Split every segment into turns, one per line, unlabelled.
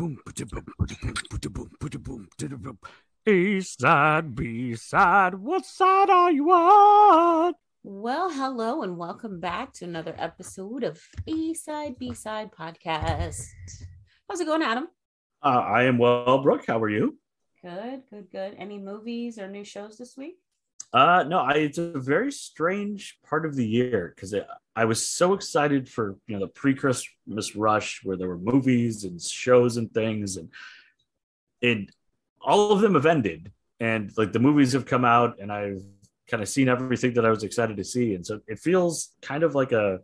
East side, B side, what side are you on?
Well, hello and welcome back to another episode of A Side B Side Podcast. How's it going, Adam?
I am well, Brooke. How are you?
Good, good, good. Any movies or new shows this week?
No, it's a very strange part of the year because I was so excited for the pre-Christmas rush where there were movies and shows and things, and it all of them have ended, and like the movies have come out, and I've kind of seen everything that I was excited to see, and so it feels kind of like a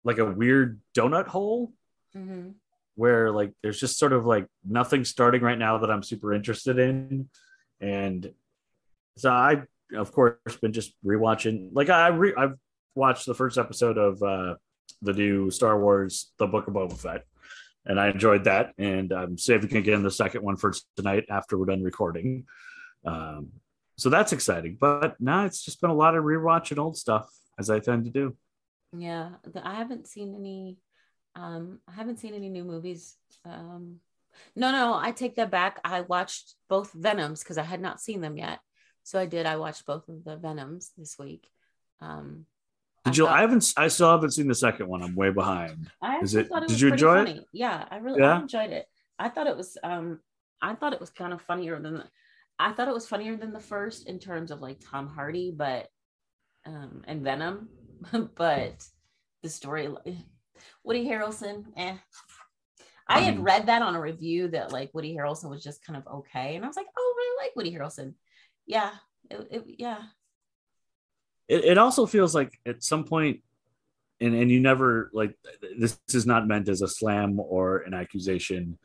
weird donut hole
Mm-hmm.
where like there's just sort of like nothing starting right now that I'm super interested in, and so I of course been just rewatching. Like I've watched the first episode of the new Star Wars The Book of Boba Fett, and I enjoyed that, and I'm saving again the second one for tonight after we're done recording. um, so that's exciting, but now it's just been a lot of rewatching old stuff as I tend to do.
Yeah, I haven't seen any. I haven't seen any new movies. No, I take that back. I watched both Venoms because I had not seen them yet. So I did. I watched both of the Venoms this week. Um, I
Did you? I
thought
haven't. I still haven't seen the second one. I'm way behind.
I
Is
actually
it?
thought it
Did
was
you
pretty
enjoy it?
funny. Yeah, I
Yeah.
enjoyed it. I thought it was kind of funnier than I thought it was funnier than the first in terms of like Tom Hardy, but and Venom, but the story Woody Harrelson, I had
Mhm.
read that on a review that like Woody Harrelson was just kind of okay, and I was like, oh, I like Woody Harrelson. Yeah, yeah.
It also feels like at some point, and you never like this is not meant as a slam or an accusation,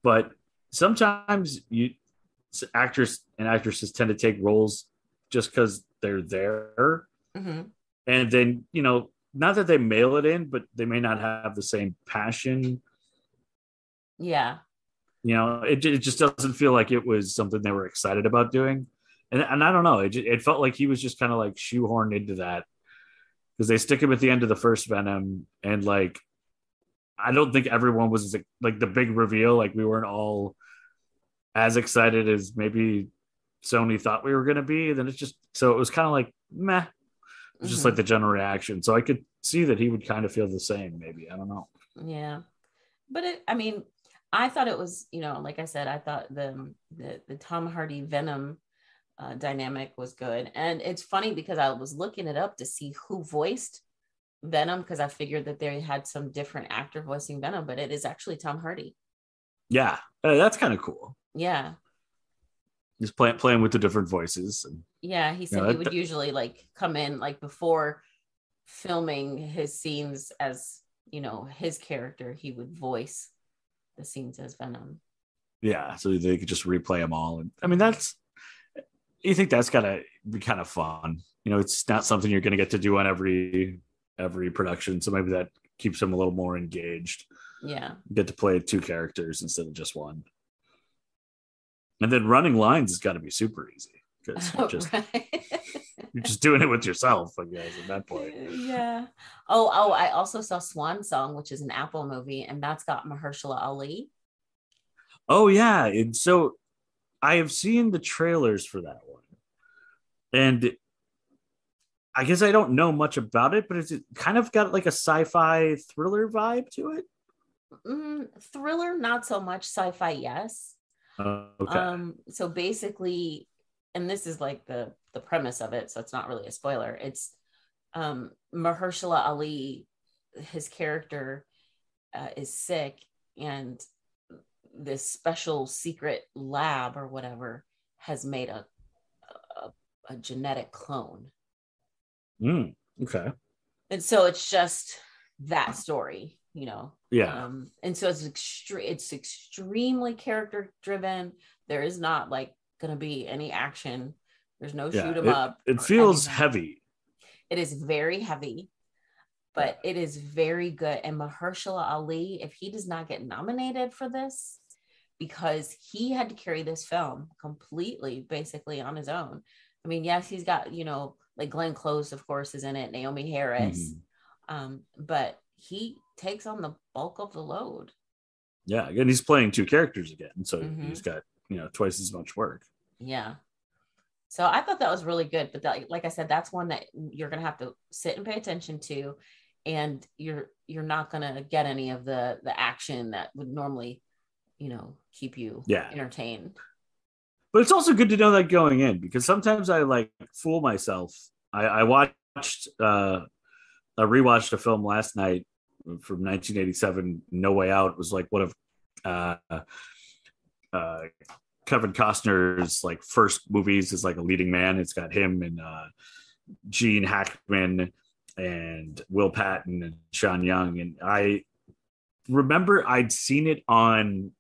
but sometimes you actors and actresses tend to take roles just because they're there,
Mm-hmm.
and then not that they mail it in, but they may not have the same passion.
Yeah.
It just doesn't feel like it was something they were excited about doing, and I don't know, it felt like he was just kind of like shoehorned into that because they stick him at the end of the first Venom, and like I don't think everyone was like the big reveal. Like we weren't all as excited as maybe Sony thought we were going to be. Then it's just so it was kind of like meh. It was just like
Mm-hmm.
the general reaction. So I could see that he would kind of feel the same. Maybe I don't know.
Yeah. But I mean, I thought it was, like I said, I thought the Tom Hardy Venom dynamic was good, and it's funny because I was looking it up to see who voiced Venom because I figured that they had some different actor voicing Venom, but it is actually Tom Hardy.
Yeah, that's kind of cool.
Yeah,
Just playing with the different voices, and
yeah. He said he would
that,
usually like come in like before filming his scenes as his character. He would voice the scenes as Venom.
yeah. So they could just replay them all, and I mean
Mhm.
that's you think that's gotta be kind of fun. It's not something you're going to get to do on every production, so maybe that keeps them a little more engaged.
Yeah.
Get to play two characters instead of just one. And then running lines has got to be super easy because
Right.
you're just doing it with yourself, I guess, at that point.
Yeah. Oh, I also saw Swan Song, which is an Apple movie, and that's got Mahershala Ali.
Oh yeah, and so I have seen the trailers for that one, and I guess I don't know much about it, but it's kind of got like a sci-fi thriller vibe to it.
Thriller, not so much. Sci-fi, yes.
Okay.
So basically, and this is like the premise of it, so it's not really a spoiler. It's Mahershala Ali, his character is sick, and this special secret lab or whatever has made a genetic clone.
Okay.
And so it's just that story,
Yeah.
and so it's extremely character driven. There is not like going to be any action. There's no
Yeah.
shoot 'em
It
up
it
or
feels
anything.
heavy.
It is very heavy,
Yeah.
but it is very good. And Mahershala Ali, if he does not get nominated for this, because he had to carry this film completely, basically on his own. I mean, yes, he's got, like Glenn Close, of course, is in it, Naomi Harris,
Mhm.
but he takes on the bulk of the load.
Yeah, and he's playing two characters again, so
Mm-hmm.
he's got twice as much work.
Yeah. So I thought that was really good, but that, like I said, that's one that you're gonna have to sit and pay attention to, and you're not gonna get any of the action that would normally, keep you
Yeah,
entertained.
but it's also good to know that going in, because sometimes I like fool myself. I watched I rewatched a film last night from 1987, No Way Out. It was like one of uh, uh, Kevin Costner's like first movies as like a leading man. It's got him and Gene Hackman and Will Patton and Sean Young. And I remember I'd seen it on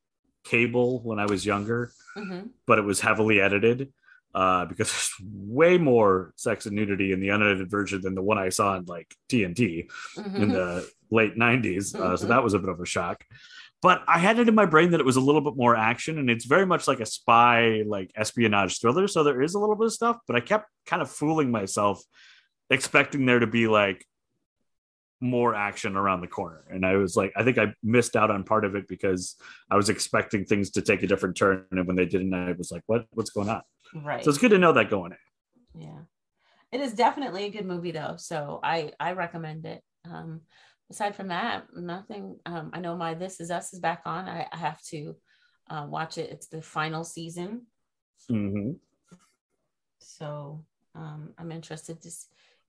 cable when I was younger,
Mm-hmm.
but it was heavily edited because there's way more sex and nudity in the unedited version than the one I saw in like TNT in
Mm-hmm.
the late 90s. So that was a bit of a shock. But I had it in my brain that it was a little bit more action, and it's very much like a spy, like espionage thriller. So there is a little bit of stuff, but I kept kind of fooling myself, expecting there to be like more action around the corner. And I was like, I think I missed out on part of it because I was expecting things to take a different turn. And when they didn't, I was like, what's going on? So
Right.
it's good to know that going in.
Yeah. It is definitely a good movie though. So I recommend it. Aside from that, nothing. I know my This Is Us is back on. I have to watch it. It's the final season.
Mm-hmm.
So I'm interested to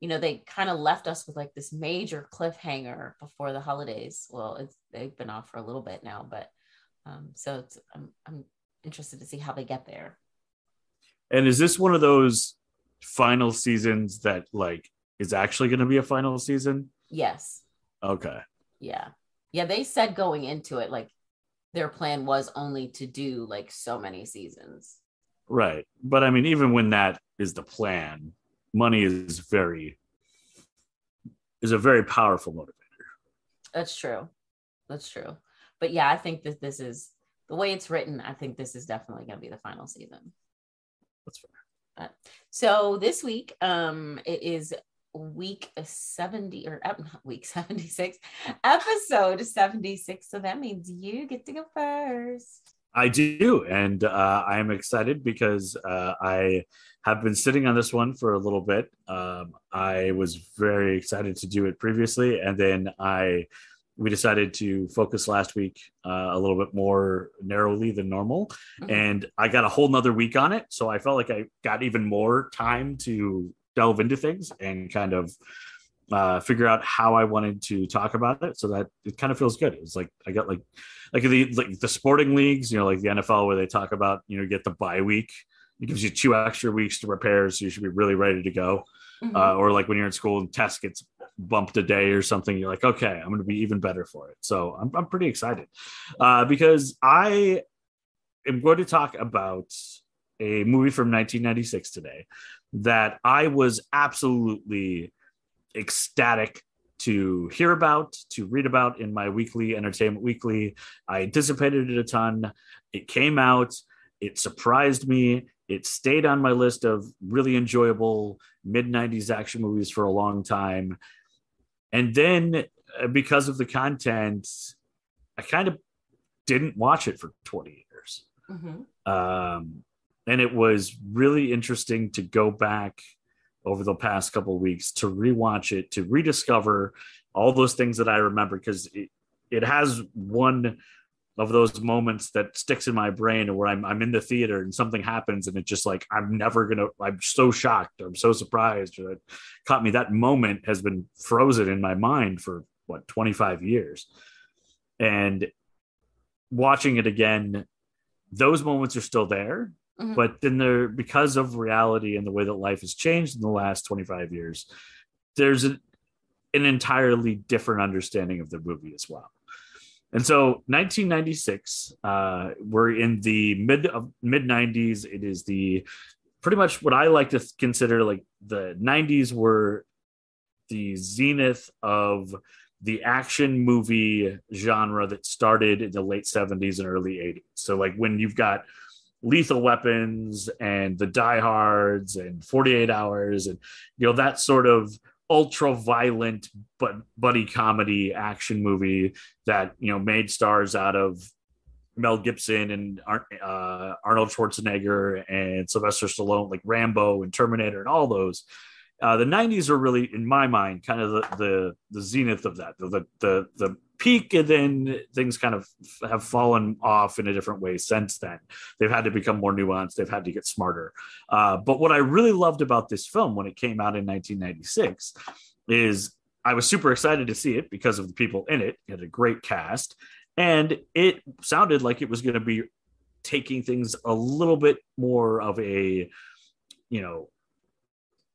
they kind of left us with like this major cliffhanger before the holidays. Well, they've been off for a little bit now, but so I'm interested to see how they get there.
And is this one of those final seasons that like is actually going to be a final season?
Yes.
Okay.
Yeah. Yeah. They said going into it, like their plan was only to do like so many seasons.
Right. But I mean, even when that is the plan, money is a very powerful motivator.
That's true. That's true. But yeah, I think that this is the way it's written. I think this is definitely going to be the final season.
That's fair.
So this week, it is week 70 or not week 76, episode 76. So that means you get to go first.
I do, and I am excited because I have been sitting on this one for a little bit. I was very excited to do it previously, and then we decided to focus last week a little bit more narrowly than normal, and I got a whole nother week on it, so I felt like I got even more time to delve into things and kind of figure out how I wanted to talk about it, so that it kind of feels good. It's like I got like the sporting leagues, like the NFL, where they talk about get the bye week. It gives you 2 extra weeks to prepare, so you should be really ready to go. Or like when you're in school and test gets bumped a day or something, you're like, okay, I'm going to be even better for it. So I'm pretty excited because I am going to talk about a movie from 1996 today that I was absolutely ecstatic to hear about, to read about in my weekly Entertainment Weekly. I anticipated it a ton. It came out. It surprised me. It stayed on my list of really enjoyable mid-90s action movies for a long time. And then because of the content, I kind of didn't watch it for 20 years. And it was really interesting to go back over the past couple of weeks to rewatch it, to rediscover all those things that I remember, because it has one of those moments that sticks in my brain where I'm in the theater and something happens and it's just like, I'm so shocked, I'm so surprised, or it caught me. That moment has been frozen in my mind for 25 years. And watching it again, those moments are still there. But then because of reality and the way that life has changed in the last 25 years, there's an entirely different understanding of the movie as well. And so 1996, we're in the mid 90s. It is the pretty much what I like to consider like the 90s were the zenith of the action movie genre that started in the late 70s and early 80s. So like when you've got Lethal Weapons and the Die Hards and 48 Hours and that sort of ultra violent but buddy comedy action movie that made stars out of Mel Gibson and Arnold Schwarzenegger and Sylvester Stallone, like Rambo and Terminator and all those. The 90s are really, in my mind, kind of the zenith of that, the peak, and then things kind of have fallen off in a different way since then. They've had to become more nuanced. They've had to get smarter. But what I really loved about this film when it came out in 1996 is I was super excited to see it because of the people in it. It had a great cast, and it sounded like it was going to be taking things a little bit more of a,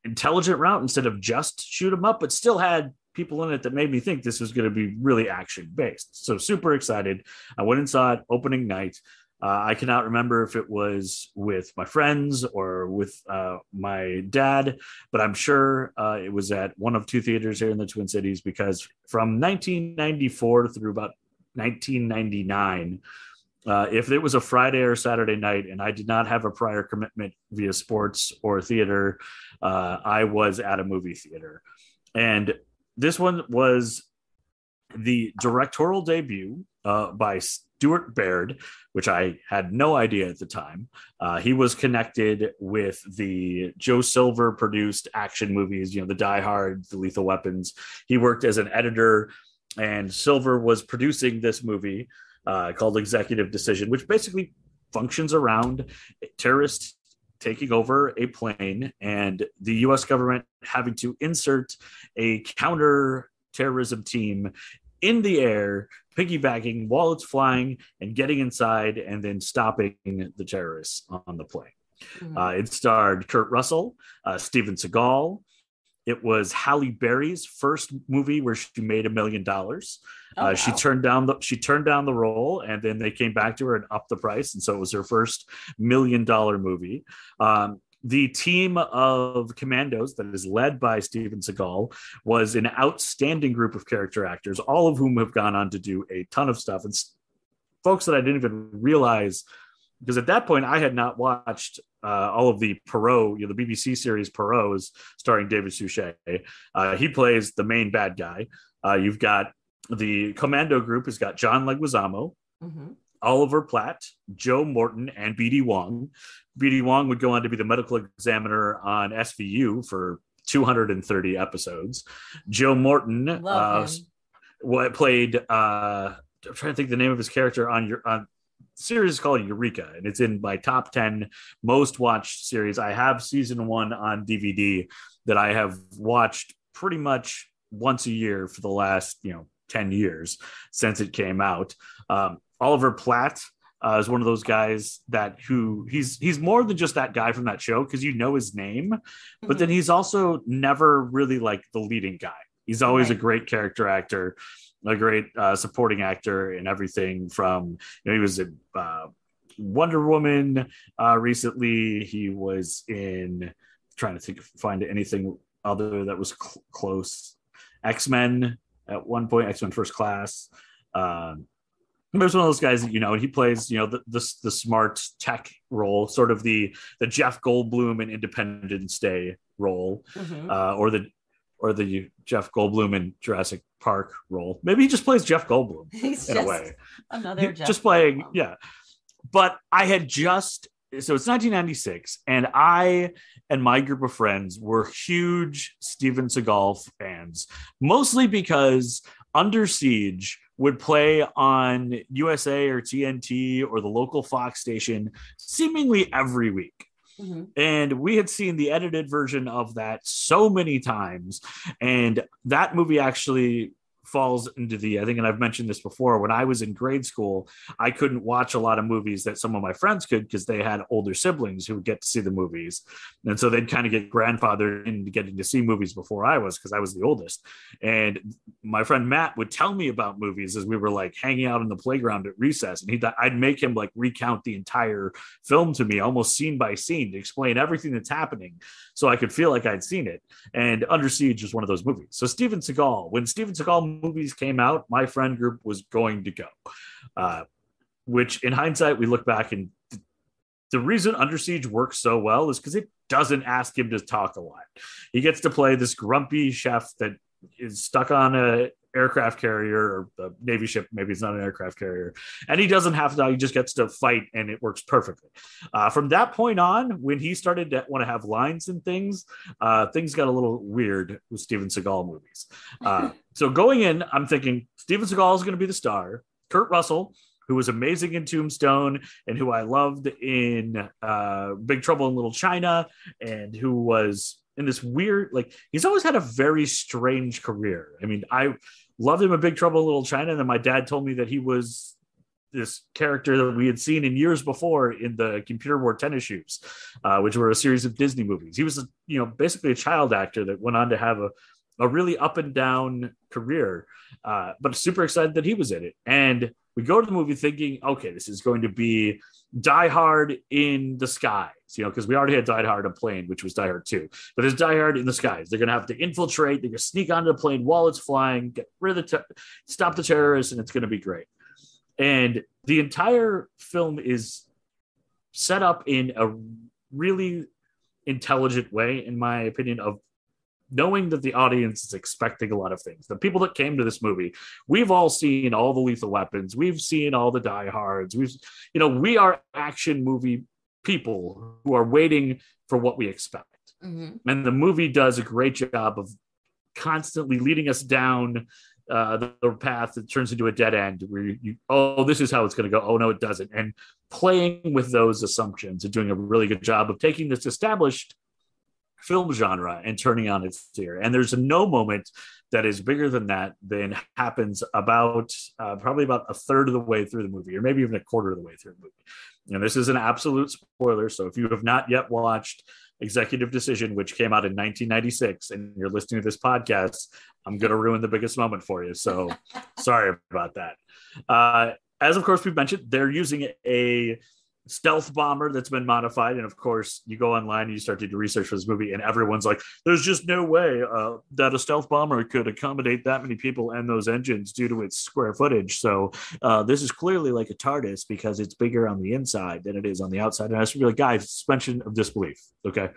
intelligent route instead of just shoot 'em up, but still had people in it that made me think this was going to be really action based. So super excited. I went and saw it opening night. I cannot remember if it was with my friends or with my dad, but I'm sure it was at one of two theaters here in the Twin Cities, because from 1994 through about 1999, if it was a Friday or Saturday night and I did not have a prior commitment via sports or theater, I was at a movie theater. And this one was the directorial debut by Stuart Baird, which I had no idea at the time. He was connected with the Joe Silver produced action movies, the Die Hard, the Lethal Weapons. He worked as an editor, and Silver was producing this movie called Executive Decision, which basically functions around terrorists taking over a plane and the US government having to insert a counter-terrorism team in the air, piggybacking while it's flying and getting inside and then stopping the terrorists on the plane. It starred Kurt Russell, Steven Seagal. It was Halle Berry's first movie where she made $1 million. Wow. She turned down the role, and then they came back to her and upped the price, and so it was her first $1 million movie. The team of commandos that is led by Steven Seagal was an outstanding group of character actors, all of whom have gone on to do a ton of stuff, and folks that I didn't even realize, because at that point I had not watched all of the Perot, the BBC series Perot, starring David Suchet. He plays the main bad guy. You've got the commando group has got John Leguizamo, Oliver Platt, Joe Morton, and B.D. Wong. B.D. Wong would go on to be the medical examiner on SVU for 230 episodes. Joe Morton played, I'm trying to think the name of his character on series is called Eureka, and it's in my top 10 most watched series. I have season 1 on DVD that I have watched pretty much once a year for the last 10 years since it came out. Oliver Platt is one of those guys he's more than just that guy from that show, because his name, but then he's also never really like the leading guy. He's always a great character actor, a great supporting actor in everything from, he was in Wonder Woman recently. He was in, trying to find anything other that was close. X-Men at one point, X-Men First Class. There's one of those guys that, and he plays, the smart tech role, sort of the Jeff Goldblum in Independence Day role, or the Jeff Goldblum in Jurassic Park role. Maybe he just plays Jeff Goldblum in a way.
Another Jeff
just playing, Goldblum. Yeah. But I had so it's 1996, and I and my group of friends were huge Steven Seagal fans, mostly because Under Siege would play on USA or TNT or the local Fox station seemingly every week. And we had seen the edited version of that so many times. And that movie actually falls into I think, and I've mentioned this before, when I was in grade school, I couldn't watch a lot of movies that some of my friends could, because they had older siblings who would get to see the movies. And so they'd kind of get grandfathered into getting to see movies before I was, because I was the oldest. And my friend Matt would tell me about movies as we were like hanging out in the playground at recess. And I'd make him like recount the entire film to me, almost scene by scene, to explain everything that's happening so I could feel like I'd seen it. And Under Siege was one of those movies. So Steven Seagal, when Steven Seagal movies came out, my friend group was going to go, which in hindsight, we look back, and the reason Under Siege works so well is because it doesn't ask him to talk a lot. He gets to play this grumpy chef that is stuck on aircraft carrier or the Navy ship. Maybe it's not an aircraft carrier. And he doesn't have to die. He just gets to fight and it works perfectly. From that point on, when he started to want to have lines and things got a little weird with Steven Seagal movies. So going in, I'm thinking Steven Seagal is going to be the star. Kurt Russell, who was amazing in Tombstone and who I loved in Big Trouble in Little China, and who was in this weird, like, he's always had a very strange career. I mean, I loved him in Big Trouble in Little China, and then my dad told me that he was this character that we had seen in years before in the Computer Wore Tennis Shoes, which were a series of Disney movies. He was, basically a child actor that went on to have a really up and down career, but super excited that he was in it. And we go to the movie thinking, okay, this is going to be Die Hard in the skies, because we already had Die Hard on plane, which was Die Hard 2. But there's Die Hard in the skies. They're going to have to infiltrate. They're going to sneak onto the plane while it's flying, get rid of stop the terrorists, and it's going to be great. And the entire film is set up in a really intelligent way, in my opinion, of knowing that the audience is expecting a lot of things. The people that came to this movie, we've all seen all the Lethal Weapons. We've seen all the Die Hards. We are action movie people who are waiting for what we expect. Mm-hmm. And the movie does a great job of constantly leading us down the path that turns into a dead end where this is how it's going to go. Oh, no, it doesn't. And playing with those assumptions and doing a really good job of taking this established film genre and turning on its ear. And there's no moment that is bigger than that than happens about probably about a third of the way through the movie, or maybe even a quarter of the way through the movie. And this is an absolute spoiler. So if you have not yet watched Executive Decision, which came out in 1996, and you're listening to this podcast, I'm going to ruin the biggest moment for you. So sorry about that. As of course we've mentioned, they're using a stealth bomber that's been modified, and of course you go online and you start to do research for this movie, and everyone's like, there's just no way that a stealth bomber could accommodate that many people and those engines due to its square footage. So this is clearly like a TARDIS because it's bigger on the inside than it is on the outside. And I was really, guys, suspension of disbelief. Okay.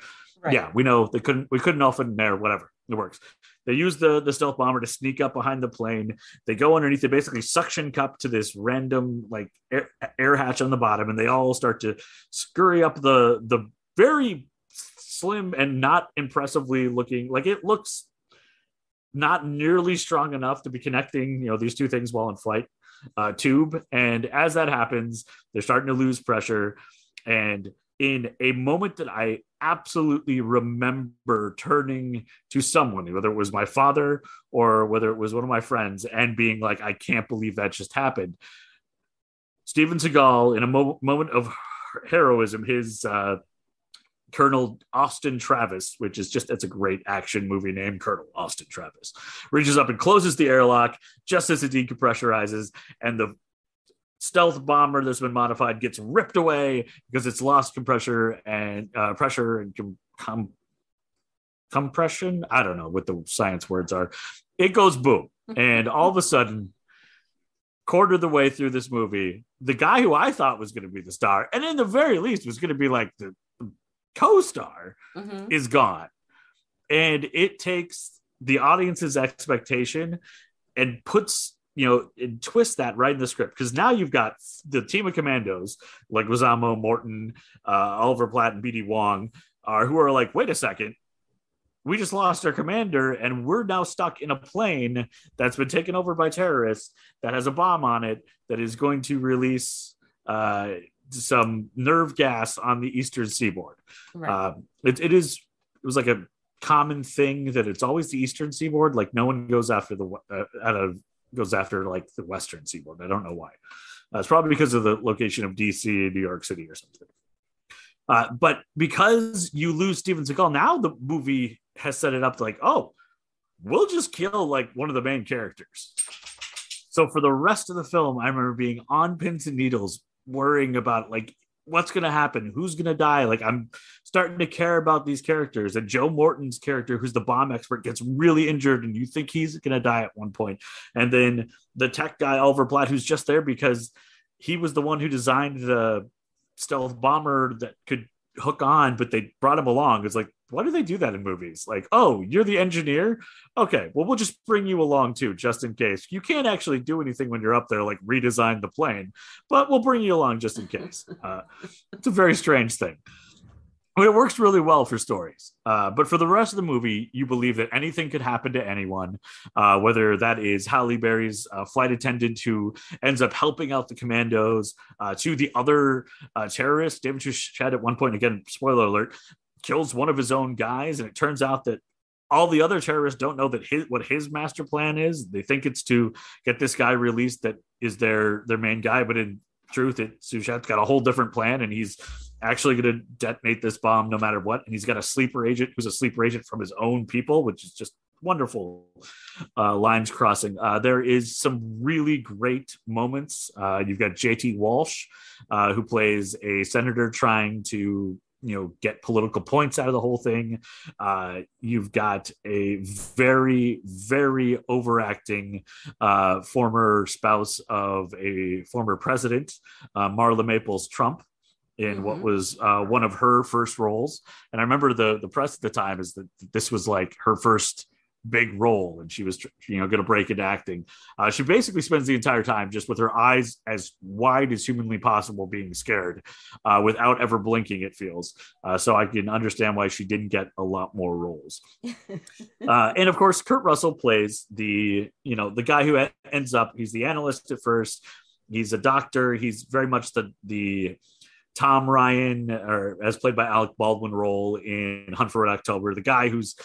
Right. Yeah, we know we couldn't all fit in there, whatever, it works. They use the stealth bomber to sneak up behind the plane. They go underneath. They basically suction cup to this random like air hatch on the bottom, and they all start to scurry up the very slim and not impressively looking, like it looks not nearly strong enough to be connecting these two things while in flight, tube. And as that happens, they're starting to lose pressure. And in a moment that I absolutely remember turning to someone, whether it was my father or whether it was one of my friends, and being like, I can't believe that just happened. Steven Seagal, in a moment of heroism, his Colonel Austin Travis, which is it's a great action movie name, Colonel Austin Travis, reaches up and closes the airlock just as it depressurizes, and the stealth bomber that's been modified gets ripped away because it's lost pressure and compression. I don't know what the science words are. It goes boom. And all of a sudden, quarter of the way through this movie, the guy who I thought was going to be the star, and in the very least was going to be like the co-star, is gone. And it takes the audience's expectation and puts and twist that right in the script, because now you've got the team of commandos like Wazamo, Morton, Oliver Platt, and BD Wong who are like, wait a second, we just lost our commander and we're now stuck in a plane that's been taken over by terrorists that has a bomb on it that is going to release some nerve gas on the eastern seaboard. Right. It was like a common thing that it's always the eastern seaboard. Like no one goes after goes after like the western seaboard. I don't know why. It's probably because of the location of DC and New York City or something. But because you lose Steven Seagal, now the movie has set it up to like, oh, we'll just kill like one of the main characters. So for the rest of the film, I remember being on pins and needles, worrying about like, what's going to happen? Who's going to die? Like I'm starting to care about these characters. And Joe Morton's character, who's the bomb expert, gets really injured and you think he's going to die at one point. And then the tech guy, Oliver Platt, who's just there because he was the one who designed the stealth bomber that could hook on, but they brought him along. It's like, why do they do that in movies? Like, oh, you're the engineer? Okay, well, we'll just bring you along too, just in case. You can't actually do anything when you're up there, like redesign the plane, but we'll bring you along just in case. It's a very strange thing. I mean, it works really well for stories. But for the rest of the movie, you believe that anything could happen to anyone, whether that is Halle Berry's flight attendant who ends up helping out the commandos, to the other terrorist. David Suchet at one point, again, spoiler alert, kills one of his own guys. And it turns out that all the other terrorists don't know that what his master plan is. They think it's to get this guy released that is their main guy. But in truth, Suchet's got a whole different plan, and he's actually going to detonate this bomb no matter what. And he's got a sleeper agent who's a sleeper agent from his own people, which is just wonderful lines crossing. There is some really great moments. You've got JT Walsh, who plays a senator trying to get political points out of the whole thing. You've got a very, very overacting former spouse of a former president, Marla Maples Trump, in what was one of her first roles. And I remember the press at the time is that this was like her first big role, and she was going to break into acting. She basically spends the entire time just with her eyes as wide as humanly possible, being scared, without ever blinking, it feels. So I can understand why she didn't get a lot more roles. And of course, Kurt Russell plays the guy who ends up, he's the analyst at first. He's a doctor. He's very much the Tom Ryan, or as played by Alec Baldwin, role in Hunt for Red October, the guy who's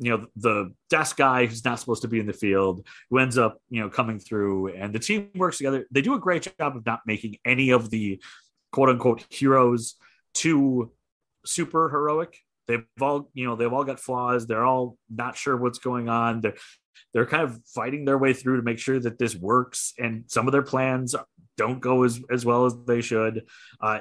the desk guy who's not supposed to be in the field, who ends up coming through, and the team works together. They do a great job of not making any of the quote unquote heroes too super heroic. They've all got flaws. They're all not sure what's going on. They're kind of fighting their way through to make sure that this works, and some of their plans don't go as well as they should.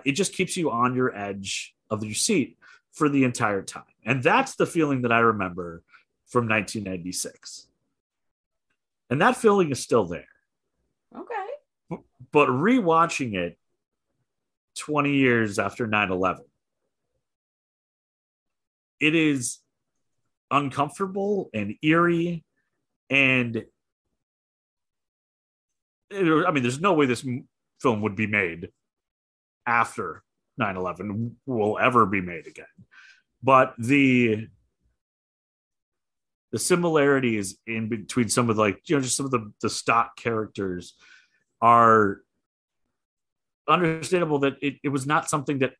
It just keeps you on your edge of your seat for the entire time. And that's the feeling that I remember from 1996. And that feeling is still there.
Okay.
But rewatching it 20 years after 9/11, it is uncomfortable and eerie. And I mean, there's no way this film would be made after 9/11 will ever be made again. But the similarities in between some of just some of the stock characters are understandable, that it was not something that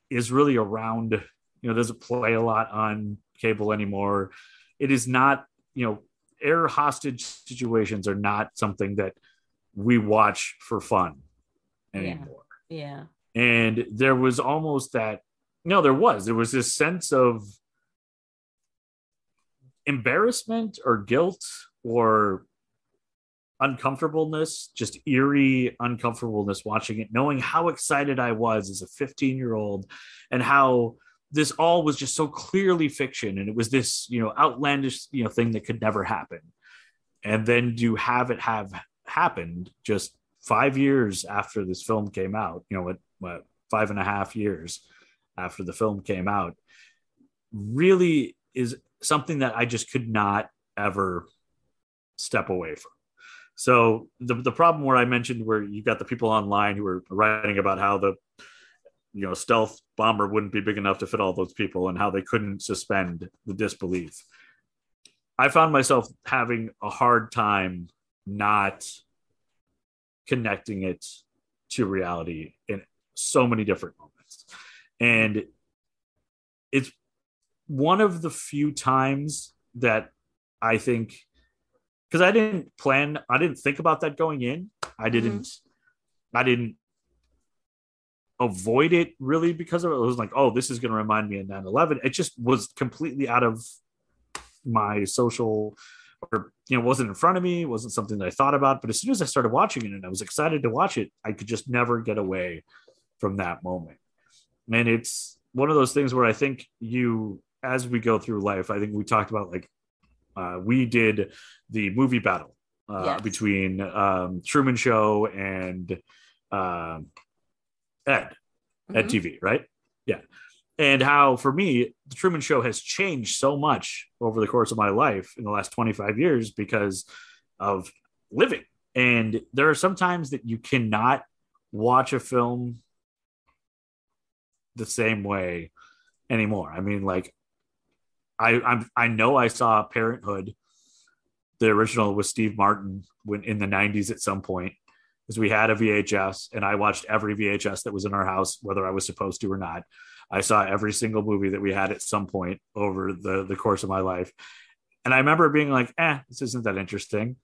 is really around, doesn't play a lot on cable anymore. It is not, air hostage situations are not something that we watch for fun anymore.
Yeah.
And there was almost that, there was this sense of embarrassment or guilt or uncomfortableness, just eerie uncomfortableness watching it, knowing how excited I was as a 15-year-old, and how this all was just so clearly fiction, and it was this outlandish thing that could never happen. And then to have it have happened just 5 years after this film came out, what 5.5 years after the film came out, really is something that I just could not ever step away from. So the problem where I mentioned, where you got the people online who were writing about how the stealth bomber wouldn't be big enough to fit all those people, and how they couldn't suspend the disbelief, I found myself having a hard time not connecting it to reality in so many different moments. And it's one of the few times that I think, because I didn't think about that going in. I didn't avoid it really because of it. It was like, oh, this is going to remind me of 9/11. It just was completely out of my social, or wasn't in front of me. It wasn't something that I thought about. But as soon as I started watching it and I was excited to watch it, I could just never get away from that moment. And it's one of those things where I think as we go through life, I think we talked about, we did the movie battle
Yes.
between Truman Show and Ed TV, right? Yeah. and how, for me, the Truman Show has changed so much over the course of my life in the last 25 years because of living. And there are some times that you cannot watch a film the same way anymore. I mean, like, I know I saw Parenthood, the original with Steve Martin, when in the 90s at some point, because we had a VHS and I watched every VHS that was in our house, whether I was supposed to or not. I saw every single movie that we had at some point over the course of my life. And I remember being like, this isn't that interesting.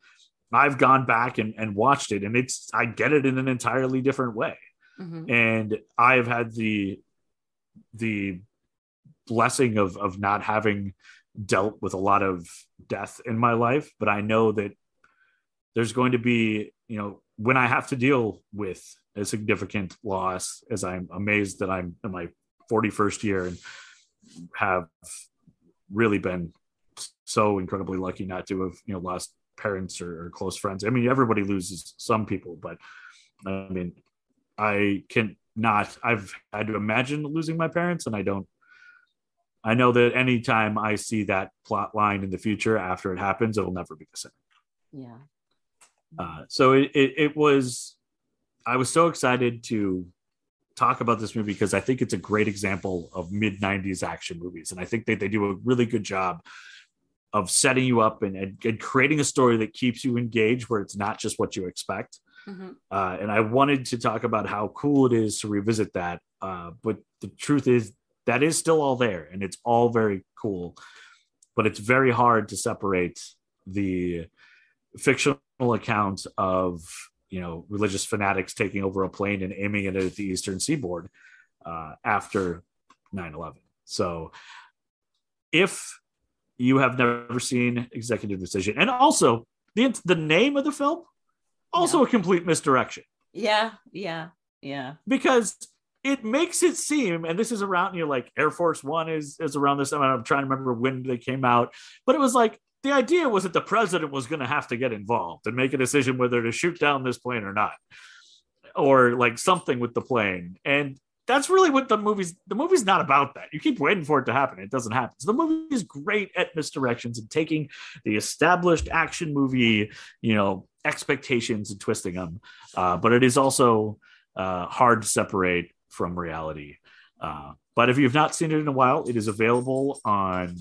I've gone back and watched it, and I get it in an entirely different way.
Mm-hmm.
And I've had the blessing of not having dealt with a lot of death in my life, but I know that there's going to be, when I have to deal with a significant loss, as I'm amazed that I'm in my 41st year and have really been so incredibly lucky not to have, lost parents or close friends. I mean, everybody loses some people, but I mean, I've had to imagine losing my parents, and I know that anytime I see that plot line in the future after it happens, it'll never be the same.
Yeah.
So I was so excited to talk about this movie because I think it's a great example of mid-90s action movies. And I think that they do a really good job of setting you up and creating a story that keeps you engaged, where it's not just what you expect.
Mm-hmm.
And I wanted to talk about how cool it is to revisit that. But the truth is that is still all there, and it's all very cool, but it's very hard to separate the fictional account of, religious fanatics taking over a plane and aiming it at the Eastern Seaboard after 9/11. So if you have never seen Executive Decision, and also the name of the film, also a complete misdirection.
Yeah.
Because it makes it seem, and this is around, like Air Force One is around this time. I'm trying to remember when they came out, but it was like, the idea was that the president was going to have to get involved and make a decision whether to shoot down this plane or not, or like something with the plane. And that's really what the movie's not about. That you keep waiting for it to happen, it doesn't happen. So the movie is great at misdirections and taking the established action movie, expectations and twisting them. But it is also hard to separate from reality. But if you've not seen it in a while, it is available on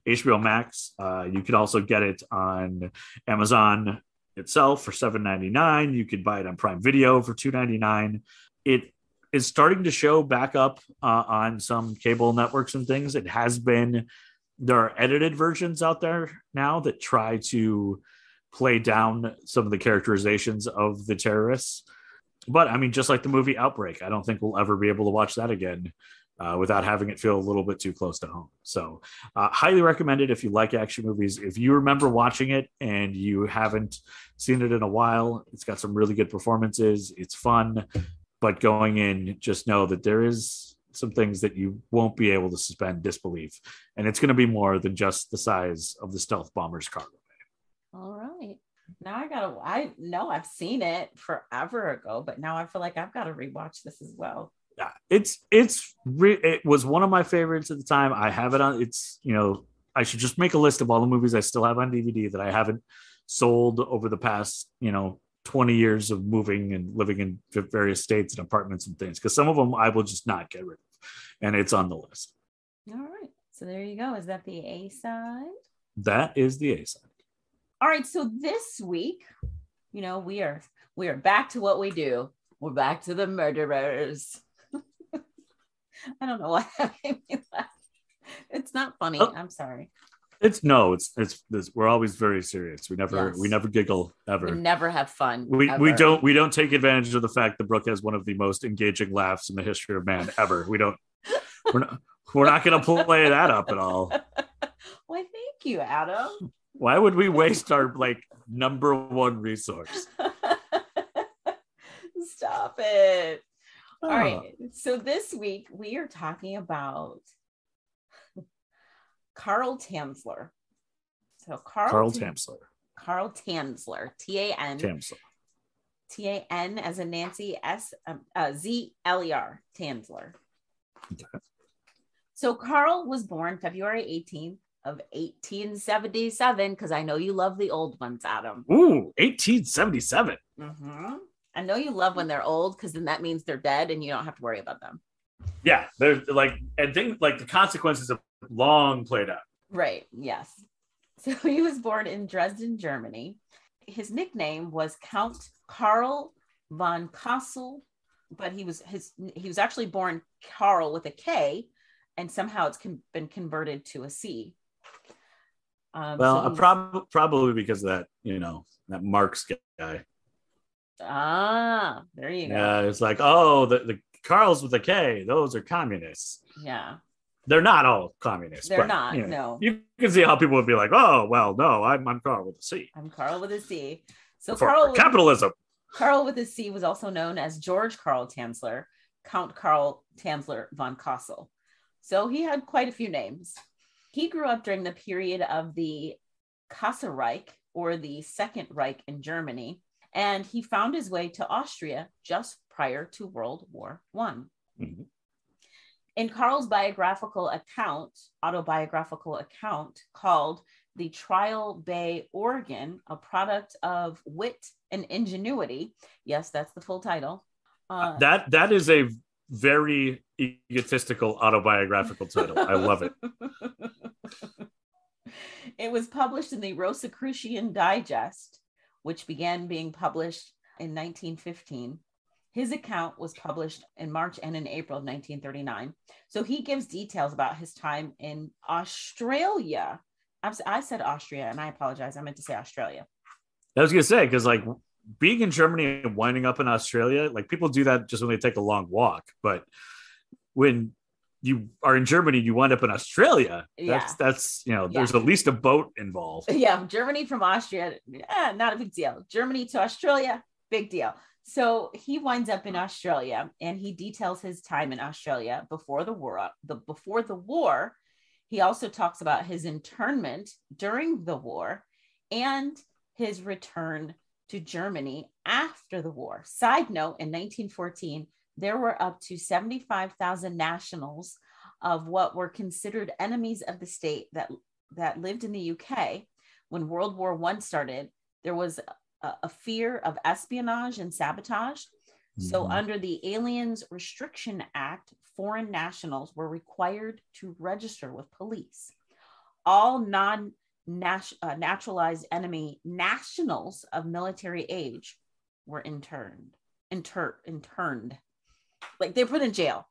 HBO Max. You can also get it on Amazon itself for $7.99. You could buy it on Prime Video for $2.99. It is starting to show back up on some cable networks and things. There are edited versions out there now that try to play down some of the characterizations of the terrorists. But I mean, just like the movie Outbreak, I don't think we'll ever be able to watch that again without having it feel a little bit too close to home. So highly recommend it if you like action movies. If you remember watching it and you haven't seen it in a while, it's got some really good performances. It's fun, but going in, just know that there is some things that you won't be able to suspend disbelief. And it's going to be more than just the size of the stealth bomber's cargo bay.
All right. Now I know I've seen it forever ago, but now I feel like I've got to rewatch this as well.
Yeah, it was one of my favorites at the time. I have it on. I should just make a list of all the movies I still have on DVD that I haven't sold over the past 20 years of moving and living in various states and apartments and things, because some of them I will just not get rid of, and it's on the list.
All right, so there you go. Is that the A side?
That is the A side.
All right, so this week, we are back to what we do. We're back to the murderers. I don't know why that made me laugh. It's not funny. Oh, I'm sorry.
It's we're always very serious. We never giggle ever.
We never have fun.
We don't take advantage of the fact that Brooke has one of the most engaging laughs in the history of man ever. We're not going to play that up at all.
Why, thank you, Adam.
Why would we waste our number one resource?
Stop it. All right. So this week we are talking about Carl Tamzler. So Carl Tamzler. Carl Tanzler. T-A-N.
Tamzler.
T-A-N as in Nancy, Z-L-E-R. Tanzler.
Okay.
So Carl was born February 18th of 1877, because I know you love the old ones, Adam.
Ooh, 1877.
Mm-hmm. I know you love when they're old, because then that means they're dead and you don't have to worry about them.
Yeah, they're like, and things like the consequences have long played out.
Right. Yes. So he was born in Dresden, Germany. His nickname was Count Karl von Kassel, but he was actually born Karl with a K, and somehow it's been converted to a C.
Well, probably because of that, that Marx guy.
Ah, there you go.
Yeah, it's like, oh, the Carls with a K, those are communists.
Yeah.
They're not all communists.
They're not, no.
You can see how people would be like, oh, well, no, I'm Carl with a C.
I'm Carl with a C. So
for capitalism.
Carl with a C was also known as George Karl Tanzler, Count Karl Tamzler von Kassel. So he had quite a few names. He grew up during the period of the Kaiserreich, or the Second Reich in Germany, and he found his way to Austria just prior to World War I. Mm-hmm. In Carl's autobiographical account called The Trial Bay Organ, a product of wit and ingenuity. Yes, that's the full title.
That is a very egotistical autobiographical title. I love it.
It was published in the Rosicrucian Digest, which began being published in 1915. His account was published in March and in April of 1939. So he gives details about his time in Australia. I said Austria, and I apologize. I meant to say Australia.
I was going to say, because like being in Germany and winding up in Australia, like people do that just when they take a long walk. But when you are in Germany, you wind up in Australia. That's there's at least a boat involved.
Yeah, Germany from Austria, not a big deal. Germany to Australia, big deal. So he winds up in Australia, and he details his time in Australia before the war. He also talks about his internment during the war and his return to Germany after the war. Side note, in 1914, there were up to 75,000 nationals of what were considered enemies of the state that lived in the UK. When World War I started, there was a fear of espionage and sabotage. Mm-hmm. So under the Aliens Restriction Act, foreign nationals were required to register with police. All non-naturalized enemy nationals of military age were interned. Like they were put in jail.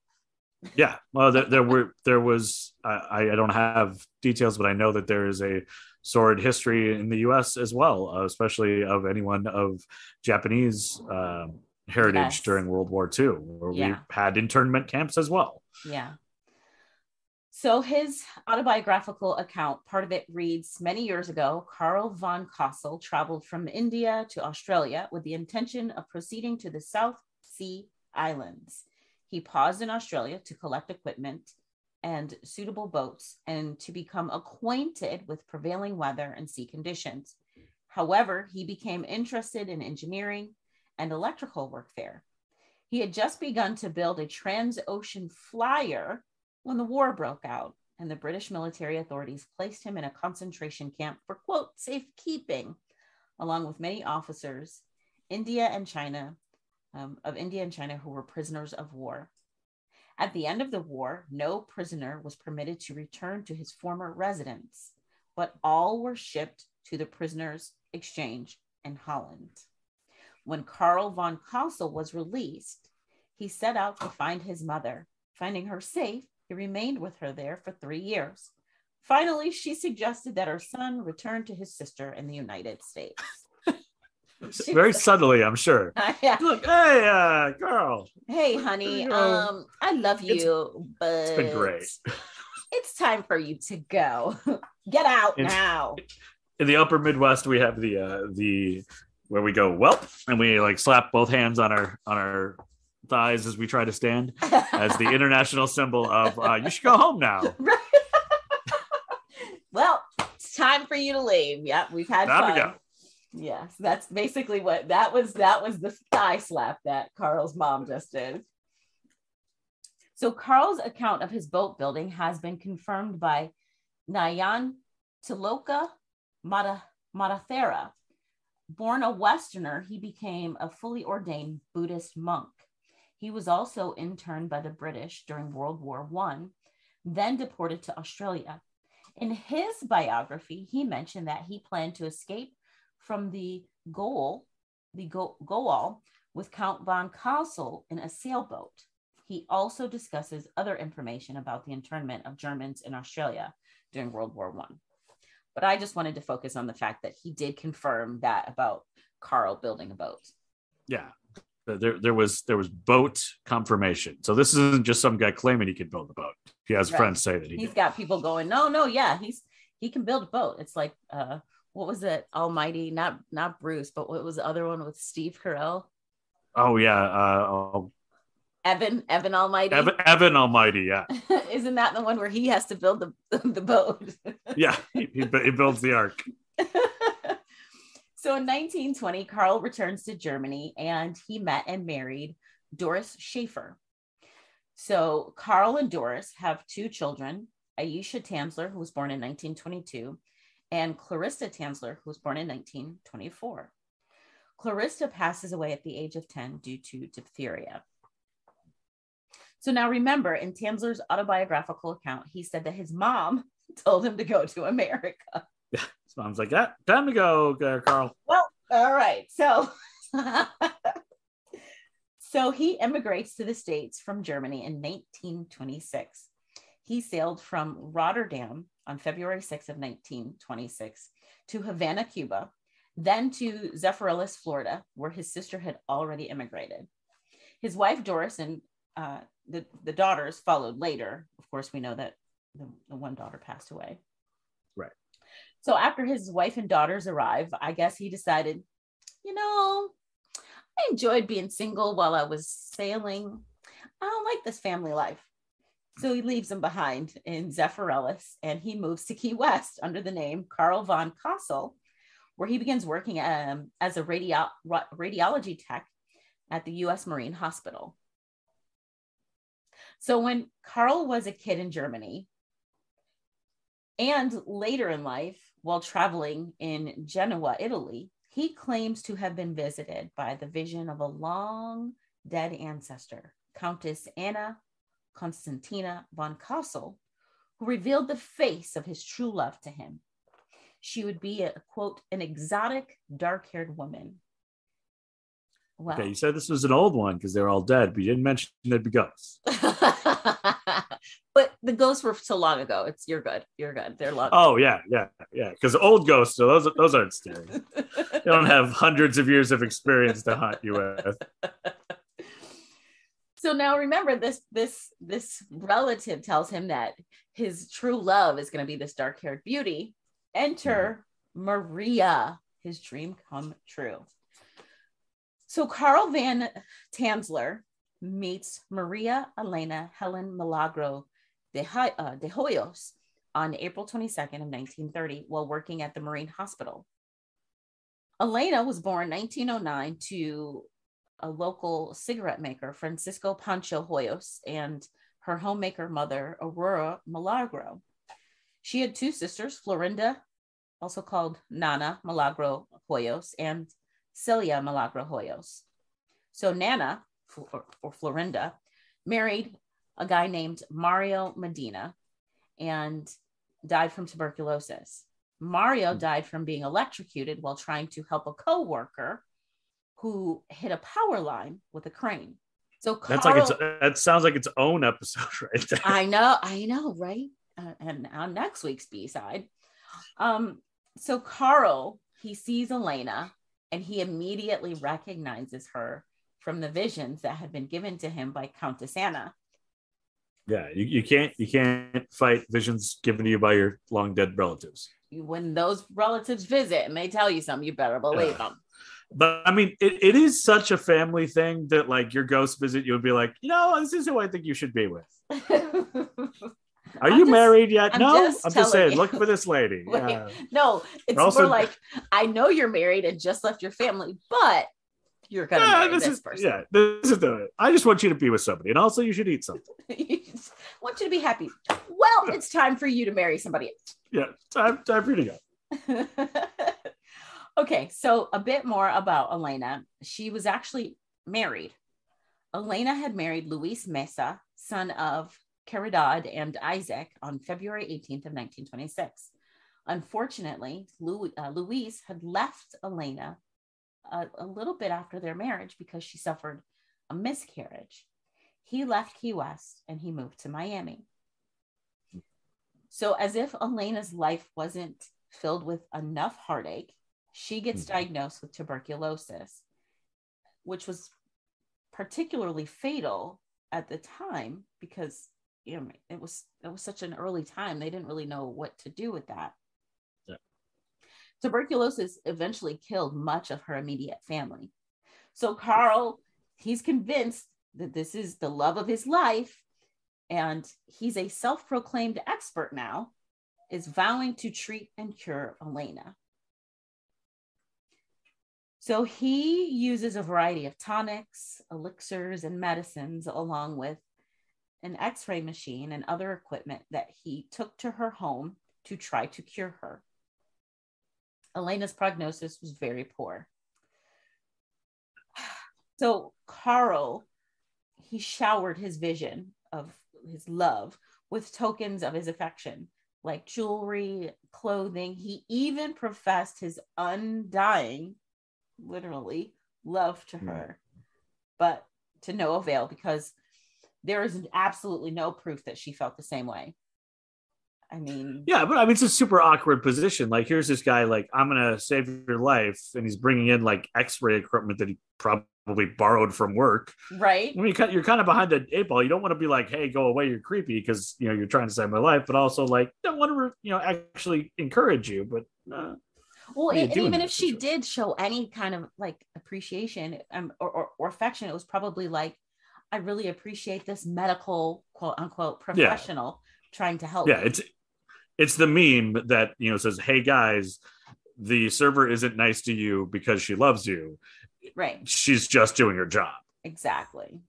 Yeah. Well, there was, I don't have details, but I know that there is a sordid history in the U.S. as well, especially of anyone of Japanese heritage during World War II, where we had internment camps as well.
Yeah. So his autobiographical account, part of it reads, many years ago, Karl von Kassel traveled from India to Australia with the intention of proceeding to the South Sea Islands. He paused in Australia to collect equipment and suitable boats and to become acquainted with prevailing weather and sea conditions. However, he became interested in engineering and electrical work there. He had just begun to build a trans-ocean flyer when the war broke out, and the British military authorities placed him in a concentration camp for, quote, safekeeping, along with many officers of India and China who were prisoners of war. At the end of the war, no prisoner was permitted to return to his former residence, but all were shipped to the prisoners' exchange in Holland. When Karl von Kassel was released, he set out to find his mother. Finding her safe, he remained with her there for 3 years. Finally, she suggested that her son return to his sister in the United States.
Very subtly, I'm sure.
Yeah.
Look, hey, girl.
Hey, honey. I love you, but
it's been great.
It's time for you to go. Get out now.
In the upper Midwest, we have the where we go whelp, and we like slap both hands on our thighs as we try to stand as the international symbol of you should go home now.
Right. Well, it's time for you to leave. Yeah, we've had
Time
fun.
to go.
Yes, that's basically what that was. That was the thigh slap that Carl's mom just did. So Carl's account of his boat building has been confirmed by Nyan Tiloka Matathera. Born a Westerner, he became a fully ordained Buddhist monk. He was also interned by the British during World War I, then deported to Australia. In his biography, he mentioned that he planned to escape from the Goal with Count von Kassel in a sailboat. He also discusses other information about the internment of Germans in Australia during World War I. But I just wanted to focus on the fact that he did confirm that about Carl building a boat.
Yeah. There was boat confirmation. So this isn't just some guy claiming he could build a boat. He has friends say that
he's got people going, no, yeah, he can build a boat. It's like what was it? Almighty, not Bruce, but what was the other one with Steve Carell?
Oh yeah,
Evan Almighty.
Evan Almighty, yeah.
Isn't that the one where he has to build the boat?
Yeah, he builds the ark.
So in 1920, Carl returns to Germany and he met and married Doris Schaefer. So Carl and Doris have two children, Aisha Tamzler, who was born in 1922, and Clarissa Tanzler, who was born in 1924. Clarissa passes away at the age of 10 due to diphtheria. So now remember, in Tamzler's autobiographical account, he said that his mom told him to go to America.
Yeah, his mom's like, yeah, time to go, Carl.
Well, all right. So, so he immigrates to the States from Germany in 1926. He sailed from Rotterdam on February 6th of 1926 to Havana, Cuba, then to Zephyrillus, Florida, where his sister had already immigrated. His wife, Doris, and the daughters followed later. Of course, we know that the one daughter passed away.
Right.
So after his wife and daughters arrive, I guess he decided, I enjoyed being single while I was sailing. I don't like this family life. So he leaves them behind in Zephyrillus and he moves to Key West under the name Carl von Kassel, where he begins working as a radiology tech at the U.S. Marine Hospital. So when Carl was a kid in Germany and later in life, while traveling in Genoa, Italy, he claims to have been visited by the vision of a long dead ancestor, Countess Anna Constantina von Kassel, who revealed the face of his true love to him. She would be a, quote, an exotic, dark-haired woman. Well,
okay, you said this was an old one because they're all dead, but you didn't mention there'd be ghosts.
But the ghosts were so long ago. You're good. They're long.
Oh yeah. Because old ghosts, so those aren't scary. They don't have hundreds of years of experience to haunt you with.
So now remember, this relative tells him that his true love is going to be this dark-haired beauty. Enter Maria, his dream come true. So Carl van Tamzler meets Maria Elena Helen Milagro de Hoyos on April 22nd of 1930 while working at the Marine Hospital. Elena was born 1909 to a local cigarette maker, Francisco Pancho Hoyos, and her homemaker mother, Aurora Milagro. She had two sisters, Florinda, also called Nana Milagro Hoyos, and Celia Milagro Hoyos. So Nana, or Florinda, married a guy named Mario Medina and died from tuberculosis. Mario died from being electrocuted while trying to help a co-worker who hit a power line with a crane. So Carl,
that sounds like its own episode right there.
I know, right? And on next week's B-side. So Carl, he sees Elena and he immediately recognizes her from the visions that had been given to him by Countess Anna.
Yeah, you can't fight visions given to you by your long dead relatives.
When those relatives visit and they tell you something, you better believe them.
But I mean, it is such a family thing that like your ghost visit, you would be like, this is who I think you should be with. Are you married yet? I'm just saying, look for this lady.
No, it's also more like, I know you're married and just left your family, but You're gonna marry this person.
Yeah, this is the. I just want you to be with somebody, and also you should eat something.
I want you to be happy. Well, it's time for you to marry somebody.
Yeah, time for you to go.
Okay, so a bit more about Elena. She was actually married. Elena had married Luis Mesa, son of Caridad and Isaac, on February 18th of 1926. Unfortunately, Luis had left Elena a little bit after their marriage because she suffered a miscarriage. He left Key West and he moved to Miami. So as if Elena's life wasn't filled with enough heartache, she gets diagnosed with tuberculosis, which was particularly fatal at the time because it was such an early time. They didn't really know what to do with that. Yeah. Tuberculosis eventually killed much of her immediate family. So Carl, he's convinced that this is the love of his life, and he's a self-proclaimed expert now, is vowing to treat and cure Elena. So he uses a variety of tonics, elixirs, and medicines, along with an X-ray machine and other equipment that he took to her home to try to cure her. Elena's prognosis was very poor. So Carl, he showered his vision of his love with tokens of his affection, like jewelry, clothing. He even professed his undying, literally, love to her, but to no avail, because there is absolutely no proof that she felt the same way. I mean,
yeah, but I mean, it's a super awkward position. Like, here's this guy, like, I'm gonna save your life, and he's bringing in like X-ray equipment that he probably borrowed from work.
Right.
I mean, you're kind of behind the eight ball. You don't want to be like, hey, go away, you're creepy, because you're trying to save my life, but also like don't want to actually encourage you. But
well, and even if she did show any kind of like appreciation or affection, it was probably like, I really appreciate this medical quote unquote professional trying to help.
Yeah,
me.
It's the meme that says, hey guys, the server isn't nice to you because she loves you.
Right.
She's just doing her job.
Exactly.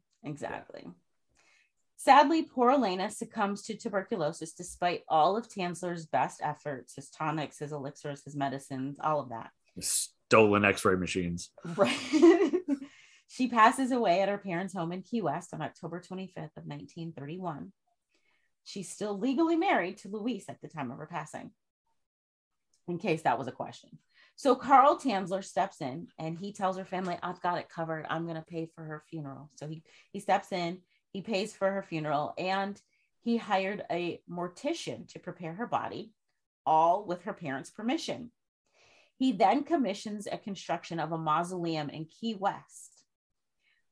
Sadly, poor Elena succumbs to tuberculosis despite all of Tanzler's best efforts, his tonics, his elixirs, his medicines, all of that.
Stolen X-ray machines.
Right. She passes away at her parents' home in Key West on October 25th of 1931. She's still legally married to Luis at the time of her passing, in case that was a question. So Carl Tamzler steps in and he tells her family, I've got it covered. I'm going to pay for her funeral. So he steps in, he pays for her funeral, and he hired a mortician to prepare her body, all with her parents' permission. He then commissions a construction of a mausoleum in Key West.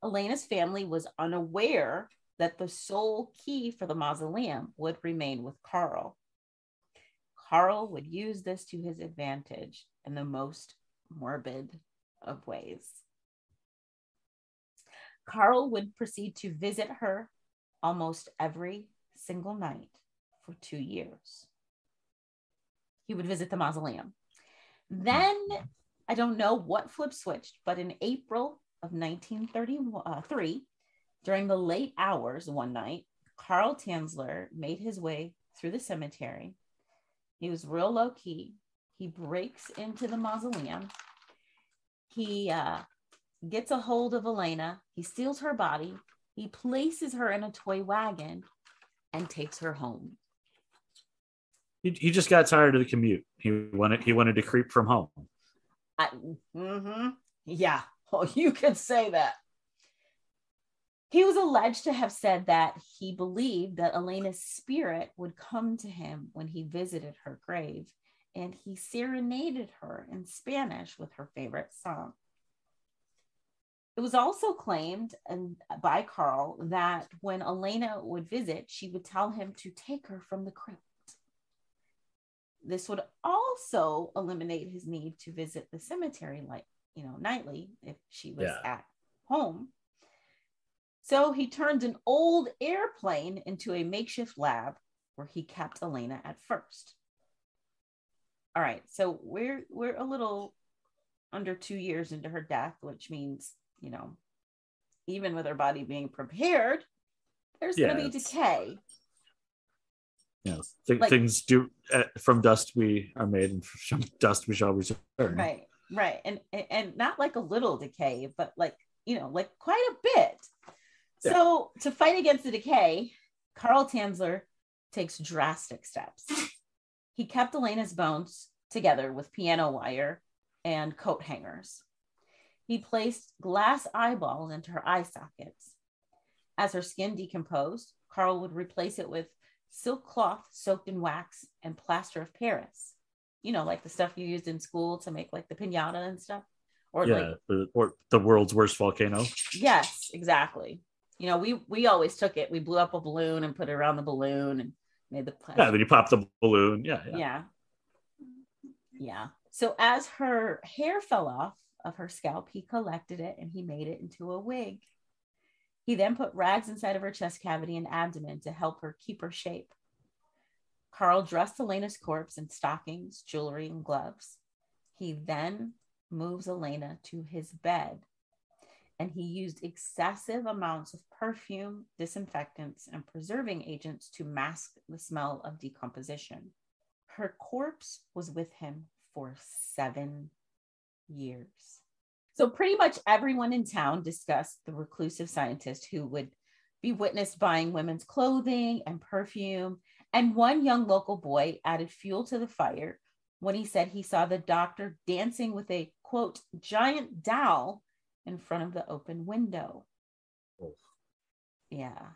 Elena's family was unaware that the sole key for the mausoleum would remain with Carl. Carl would use this to his advantage in the most morbid of ways. Carl would proceed to visit her almost every single night for 2 years. He would visit the mausoleum. Then, I don't know what flip switched, but in April of 1933, during the late hours one night, Carl Tanzler made his way through the cemetery. He was real low key. He breaks into the mausoleum. He gets a hold of Elena. He steals her body. He places her in a toy wagon and takes her home.
He just got tired of the commute. He wanted to creep from home.
Yeah, well, you could say that. He was alleged to have said that he believed that Elena's spirit would come to him when he visited her grave, and he serenaded her in Spanish with her favorite song. It was also claimed by Carl that when Elena would visit, she would tell him to take her from the crypt. This would also eliminate his need to visit the cemetery nightly if she was at home. So he turned an old airplane into a makeshift lab where he kept Elena at first. All right, so we're a little under 2 years into her death, which means you know, even with her body being prepared, there's going to be decay.
Like, things do from dust we are made, and from dust we shall return.
Right. And not like a little decay, but like, you know, like quite a bit. Yeah. So to fight against the decay, Carl Tanzler takes drastic steps. He kept Elena's bones together with piano wire and coat hangers. He placed glass eyeballs into her eye sockets. As her skin decomposed, Carl would replace it with silk cloth soaked in wax and plaster of Paris. You know, like the stuff you used in school to make like the piñata and stuff. Or
the world's worst volcano.
Yes, exactly. You know, we always took it. We blew up a balloon and put it around the balloon and made the plaster.
Yeah, then you pop the balloon.
Yeah. So as her hair fell off of her scalp, he collected it and he made it into a wig. He then put rags inside of her chest cavity and abdomen to help her keep her shape. Carl dressed Elena's corpse in stockings, jewelry, and gloves. He then moves Elena to his bed, and he used excessive amounts of perfume, disinfectants, and preserving agents to mask the smell of decomposition. Her corpse was with him for 7 years. So pretty much everyone in town discussed the reclusive scientist who would be witnessed buying women's clothing and perfume. And one young local boy added fuel to the fire when he said he saw the doctor dancing with a, quote, giant doll in front of the open window. Oh. Yeah.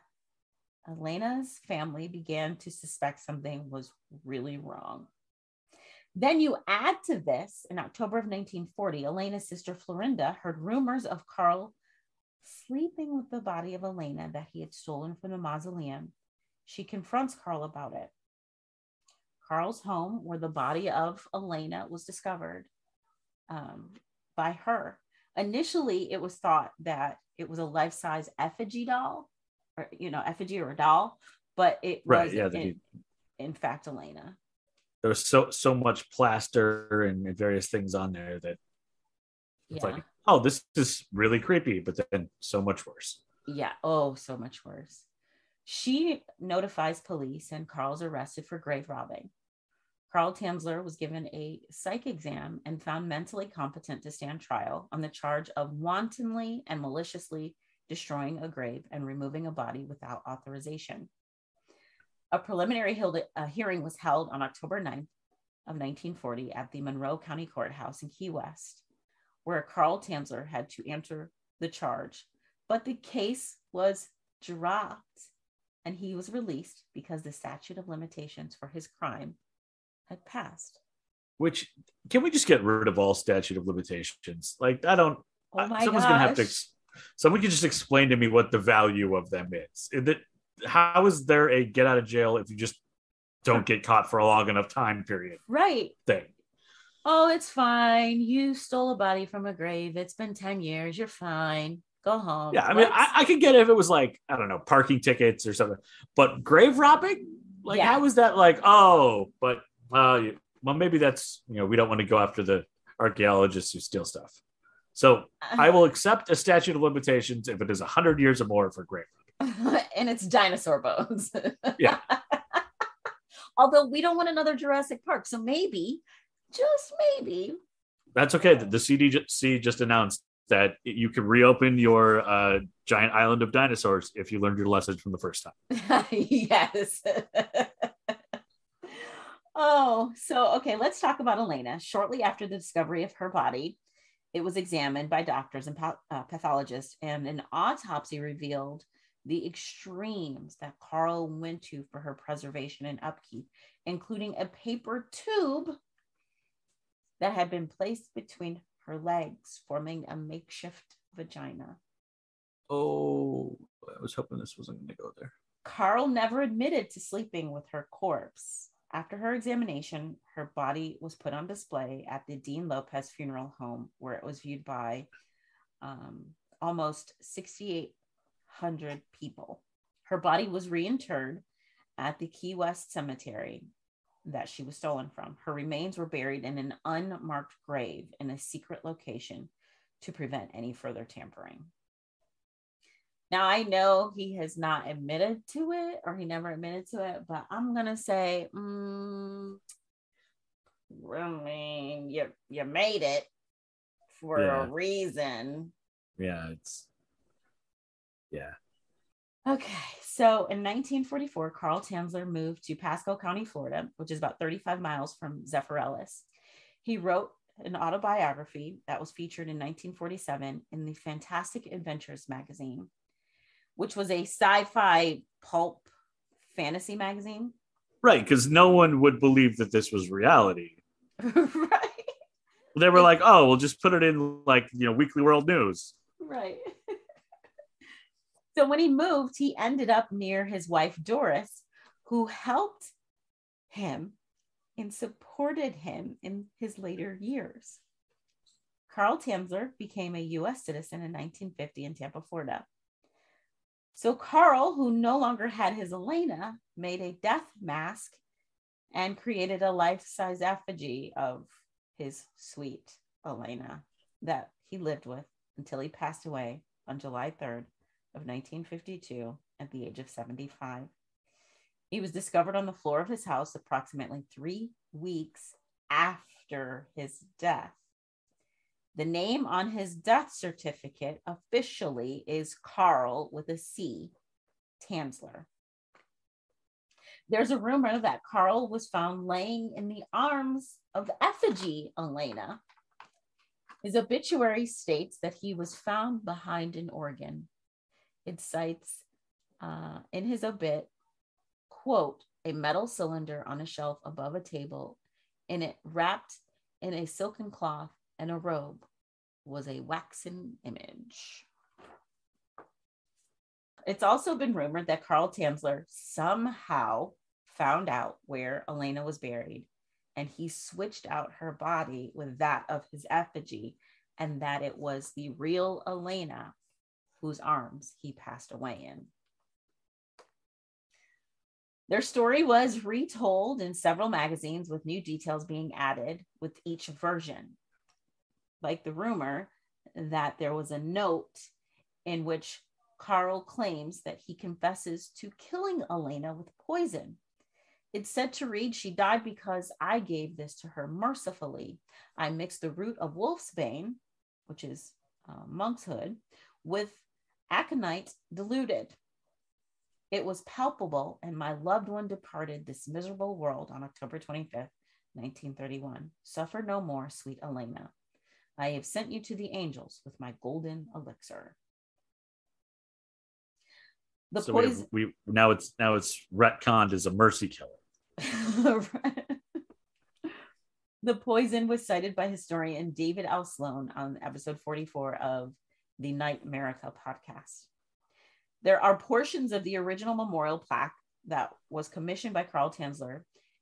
Elena's family began to suspect something was really wrong. Then you add to this, in October of 1940, Elena's sister Florinda heard rumors of Carl sleeping with the body of Elena that he had stolen from the mausoleum. She confronts Carl about it. Carl's home, where the body of Elena was discovered by her. Initially, it was thought that it was a life-size effigy doll, or, you know, effigy or a doll, but it was in fact Elena.
There was so much plaster and various things on there that it's like, oh, this is really creepy, but then so much worse.
Yeah. Oh, so much worse. She notifies police and Carl's arrested for grave robbing. Carl Tamzler was given a psych exam and found mentally competent to stand trial on the charge of wantonly and maliciously destroying a grave and removing a body without authorization. A preliminary hearing was held on October 9th of 1940 at the Monroe County Courthouse in Key West, where Carl Tamzler had to answer the charge, but the case was dropped and he was released because the statute of limitations for his crime had passed.
Which, can we just get rid of all statute of limitations? Like, I don't, someone's going to have to, someone can just explain to me what the value of them is. How is there a get out of jail if you just don't get caught for a long enough time period?
Right.
Thing.
Oh, it's fine. You stole a body from a grave. It's been 10 years. You're fine. Go home.
Yeah, I mean, I could get it if it was like, I don't know, parking tickets or something. But grave robbing? Like, how is that like, oh, but, well, maybe that's, you know, we don't want to go after the archaeologists who steal stuff. So I will accept a statute of limitations if it is 100 years or more for grave robbing.
And it's dinosaur bones.
Yeah.
Although we don't want another Jurassic Park. So maybe, just maybe.
That's okay. The CDC just announced that you can reopen your giant island of dinosaurs if you learned your lesson from the first time.
Yes. Oh, so, okay, let's talk about Elena. Shortly after the discovery of her body, it was examined by doctors and pathologists, and an autopsy revealed the extremes that Carl went to for her preservation and upkeep, including a paper tube that had been placed between her legs, forming a makeshift vagina.
Oh, I was hoping this wasn't going to go there.
Carl never admitted to sleeping with her corpse. After her examination, her body was put on display at the Dean Lopez Funeral Home, where it was viewed by almost 6,800 people. Her body was reinterred at the Key West Cemetery that she was stolen from. Her remains were buried in an unmarked grave in a secret location to prevent any further tampering. Now, I know he has not admitted to it, or he never admitted to it, but I'm going to say, I mean, you made it for a reason.
Yeah.
Okay. So in 1944, Carl Tanzler moved to Pasco County, Florida, which is about 35 miles from Zeffirellis. He wrote an autobiography that was featured in 1947 in the Fantastic Adventures magazine, which was a sci-fi pulp fantasy magazine.
Right, because no one would believe that this was reality.
Right.
They were like, oh, we'll just put it in Weekly World News.
Right. So when he moved, he ended up near his wife, Doris, who helped him and supported him in his later years. Carl Tamzler became a U.S. citizen in 1950 in Tampa, Florida. So Carl, who no longer had his Elena, made a death mask and created a life-size effigy of his sweet Elena that he lived with until he passed away on July 3rd of 1952 at the age of 75. He was discovered on the floor of his house approximately 3 weeks after his death. The name on his death certificate officially is Carl with a C, Tanzler. There's a rumor that Carl was found laying in the arms of the effigy Elena. His obituary states that he was found behind an organ. It cites in his obit, quote, a metal cylinder on a shelf above a table, and it wrapped in a silken cloth and a robe was a waxen image. It's also been rumored that Carl Tamzler somehow found out where Elena was buried, and he switched out her body with that of his effigy, and that it was the real Elena whose arms he passed away in. Their story was retold in several magazines with new details being added with each version. Like the rumor that there was a note in which Carl claims that he confesses to killing Elena with poison. It's said to read, she died because I gave this to her mercifully. I mixed the root of wolfsbane, which is monkshood, with aconite diluted. It was palpable, and my loved one departed this miserable world on October 25th, 1931. Suffer no more, sweet Elena. I have sent you to the angels with my golden elixir. The
so
poison.
Now it's retconned as a mercy killer.
The poison was cited by historian David L. Sloan on episode 44 of the Night America podcast. There are portions of the original memorial plaque that was commissioned by Carl Tanzler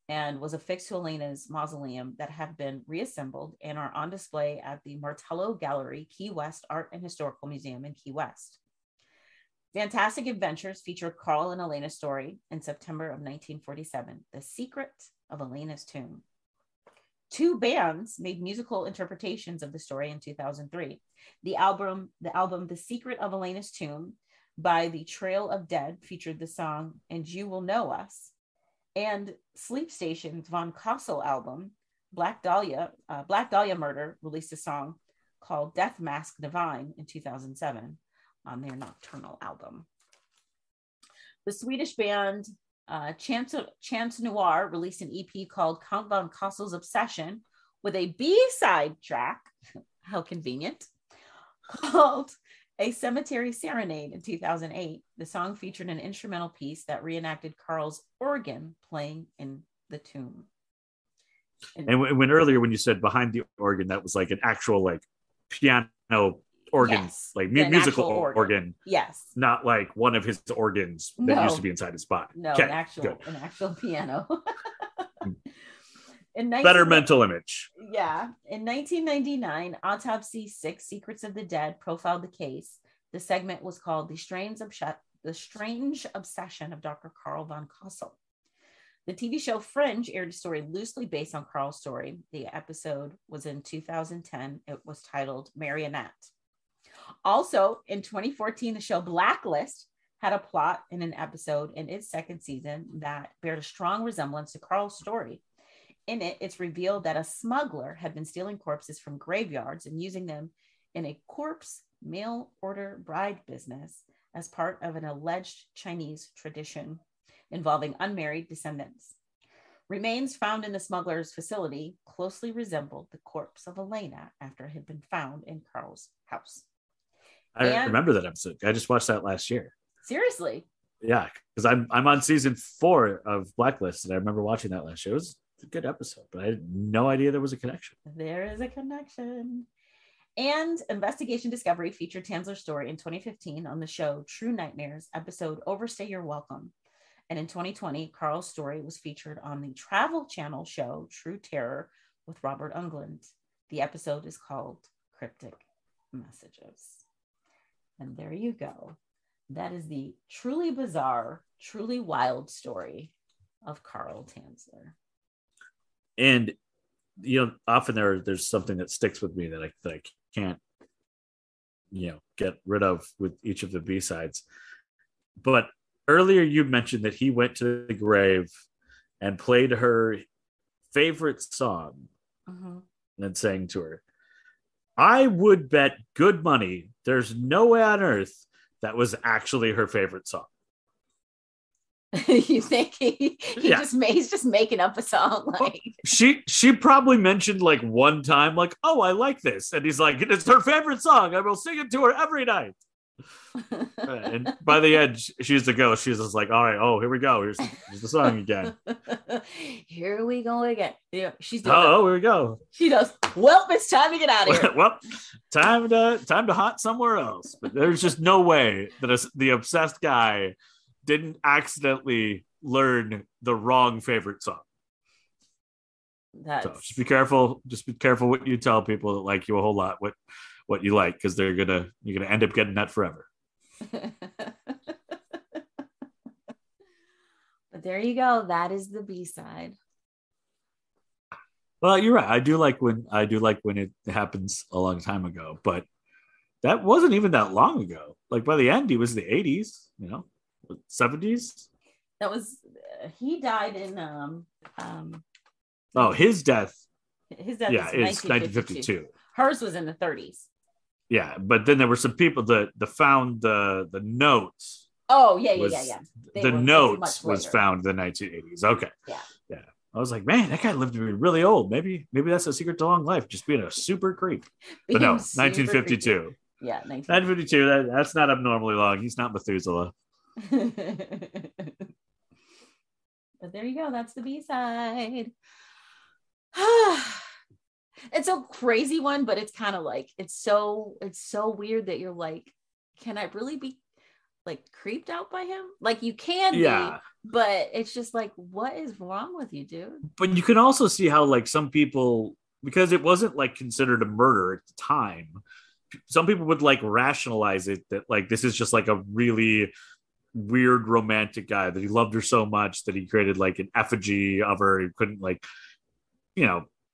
and was affixed to Elena's mausoleum that have been reassembled and are on display at the Martello Gallery, Key West Art and Historical Museum in Key West. Fantastic Adventures featured Carl and Elena's story in September of 1947, The Secret of Elena's Tomb. 2 bands made musical interpretations of the story in 2003. The album The Secret of Elena's Tomb by the Trail of Dead featured the song And You Will Know Us, and Sleep Station's Von Kossel album, Black Dahlia Murder, released a song called Death Mask Divine in 2007 on their Nocturnal album. The Swedish band Chance Noir released an EP called Count Von Kossel's Obsession with a B-side track, how convenient, called A Cemetery Serenade in 2008. The song featured an instrumental piece that reenacted Carl's organ playing in the tomb.
And when earlier when you said behind the organ, that was like an actual like piano organ,
yes,
like musical organ.
Yes.
Not like one of his organs that used to be inside his body.
No,
okay,
an actual piano.
Better mental image.
Yeah. In 1999, Autopsy 6 Secrets of the Dead profiled the case. The segment was called The Strange Obsession of Dr. Carl von Kossel. The TV show Fringe aired a story loosely based on Carl's story. The episode was in 2010. It was titled Marionette. Also, in 2014, the show Blacklist had a plot in an episode in its second season that bared a strong resemblance to Carl's story. In it, it's revealed that a smuggler had been stealing corpses from graveyards and using them in a corpse mail order bride business as part of an alleged Chinese tradition involving unmarried descendants. Remains found in the smuggler's facility closely resembled the corpse of Elena after it had been found in Carl's house.
I remember that episode. I just watched that last year.
Seriously?
Yeah, because I'm on season 4 of Blacklist, and I remember watching that last year. It was a good episode, but I had no idea there was a connection.
There is a connection. And Investigation Discovery featured Tanzler's story in 2015 on the show True Nightmares episode Overstay Your Welcome. And in 2020, Carl's story was featured on the Travel Channel show True Terror with Robert Englund. The episode is called Cryptic Messages. And there you go. That is the truly bizarre, truly wild story of Carl Tanzler.
And, you know, often there's something that sticks with me that I can't, you know, get rid of with each of the B-sides. But earlier you mentioned that he went to the grave and played her favorite song and sang to her. I would bet good money there's no way on earth that was actually her favorite song.
You think he's just making up a song? Like
she probably mentioned like one time, like, oh, I like this, and he's like, it's her favorite song. I will sing it to her every night. And by the end, she's the ghost. She's just like, all right, oh, here we go. Here's the song again.
Here we go again. Yeah, she's doing
here we go.
She does. Well, it's time to get out of here.
Well, time to haunt somewhere else. But there's just no way that the obsessed guy didn't accidentally learn the wrong favorite song. So just be careful. Just be careful what you tell people that like you a whole lot. What you like, because you're gonna end up getting that forever.
But there you go. That is the B-side.
Well, you're right. I do like when it happens a long time ago, but that wasn't even that long ago. Like by the end, he was the 80s, 70s.
That was he died in
his death.
His death
is 1952.
Hers was in the 30s.
Yeah, but then there were some people that found the notes.
Oh, yeah.
The notes was found in the 1980s. Okay.
Yeah.
I was like, man, that guy lived to be really old. Maybe that's a secret to long life, just being a super creep. But no, 1952.
Creepy. Yeah,
1952. That's not abnormally long. He's not Methuselah.
But there you go. That's the B-side. It's a crazy one, but it's kind of like it's so weird that you're like, can I really be like creeped out by him? Like you can be, but it's just like, what is wrong with you, dude?
But you can also see how like some people, because it wasn't like considered a murder at the time, some people would like rationalize it that like this is just like a really weird romantic guy, that he loved her so much that he created like an effigy of her. He couldn't like,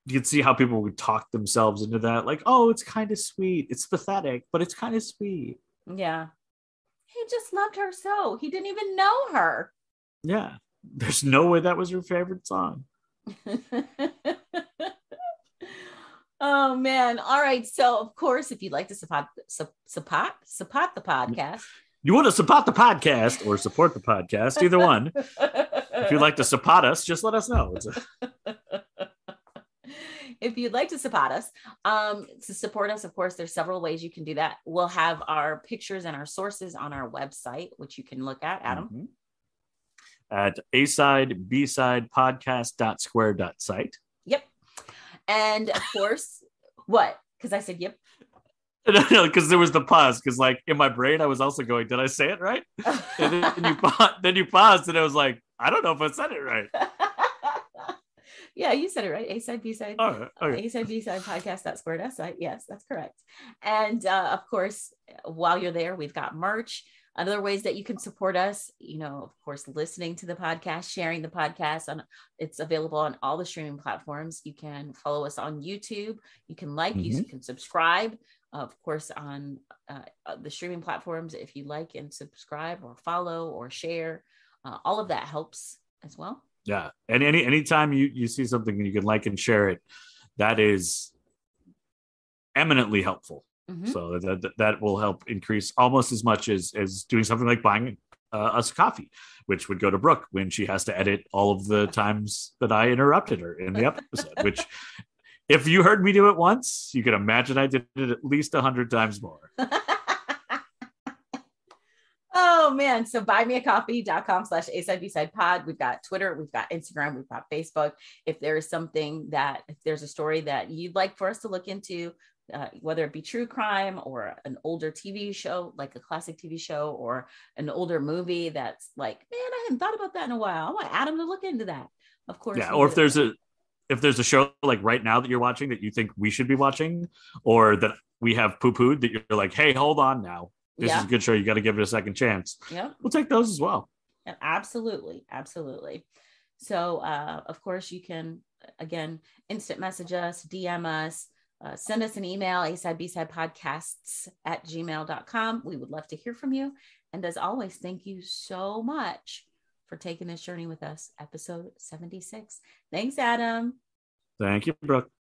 you can see how people would talk themselves into that. Like, oh, it's kind of sweet. It's pathetic, but it's kind of sweet.
Yeah. He just loved her so. He didn't even know her.
Yeah. There's no way that was her favorite song.
Oh, man. All right. So, of course, if you'd like to support the podcast.
You want to support the podcast or support the podcast, either one. If you'd like to support us, just let us know.
If you'd like to support us, of course, there's several ways you can do that. We'll have our pictures and our sources on our website, which you can look at, Adam.
At A-side, B-side, podcast.square.site.
Yep. And of course, what? Because I said, yep.
No, because there was the pause. Because like in my brain, I was also going, did I say it right? And then you paused, and I was like, I don't know if I said it right.
Yeah, you said it right. A-side, B-side.
All right. Okay.
A-side, B-side, podcast.square.site. Yes, that's correct. And of course, while you're there, we've got merch. Other ways that you can support us, of course, listening to the podcast, sharing the podcast it's available on all the streaming platforms. You can follow us on YouTube. You can you can subscribe, of course, on the streaming platforms. If you like and subscribe or follow or share, all of that helps as well.
Yeah. And anytime you see something and you can like and share it, that is eminently helpful. So that will help increase almost as much as doing something like buying us coffee, which would go to Brooke when she has to edit all of the times that I interrupted her in the episode, which if you heard me do it once, you can imagine I did it at least 100 times more.
Oh man. So buymeacoffee.com/A-side-B-side-pod. We've got Twitter, we've got Instagram, we've got Facebook. If there's a story that you'd like for us to look into, whether it be true crime or an older TV show, like a classic TV show, or an older movie that's like, man, I hadn't thought about that in a while, I want Adam to look into that. Of course.
Yeah. Or if there's a show like right now that you're watching that you think we should be watching, or that we have poo-pooed that you're like, hey, hold on now. This is a good show. You got to give it a second chance.
Yeah.
We'll take those as well.
Yeah, absolutely. Absolutely. So, of course, you can, again, instant message us, DM us, send us an email, asidebsidepodcasts@gmail.com. We would love to hear from you. And as always, thank you so much for taking this journey with us. Episode 76. Thanks, Adam.
Thank you, Brooke.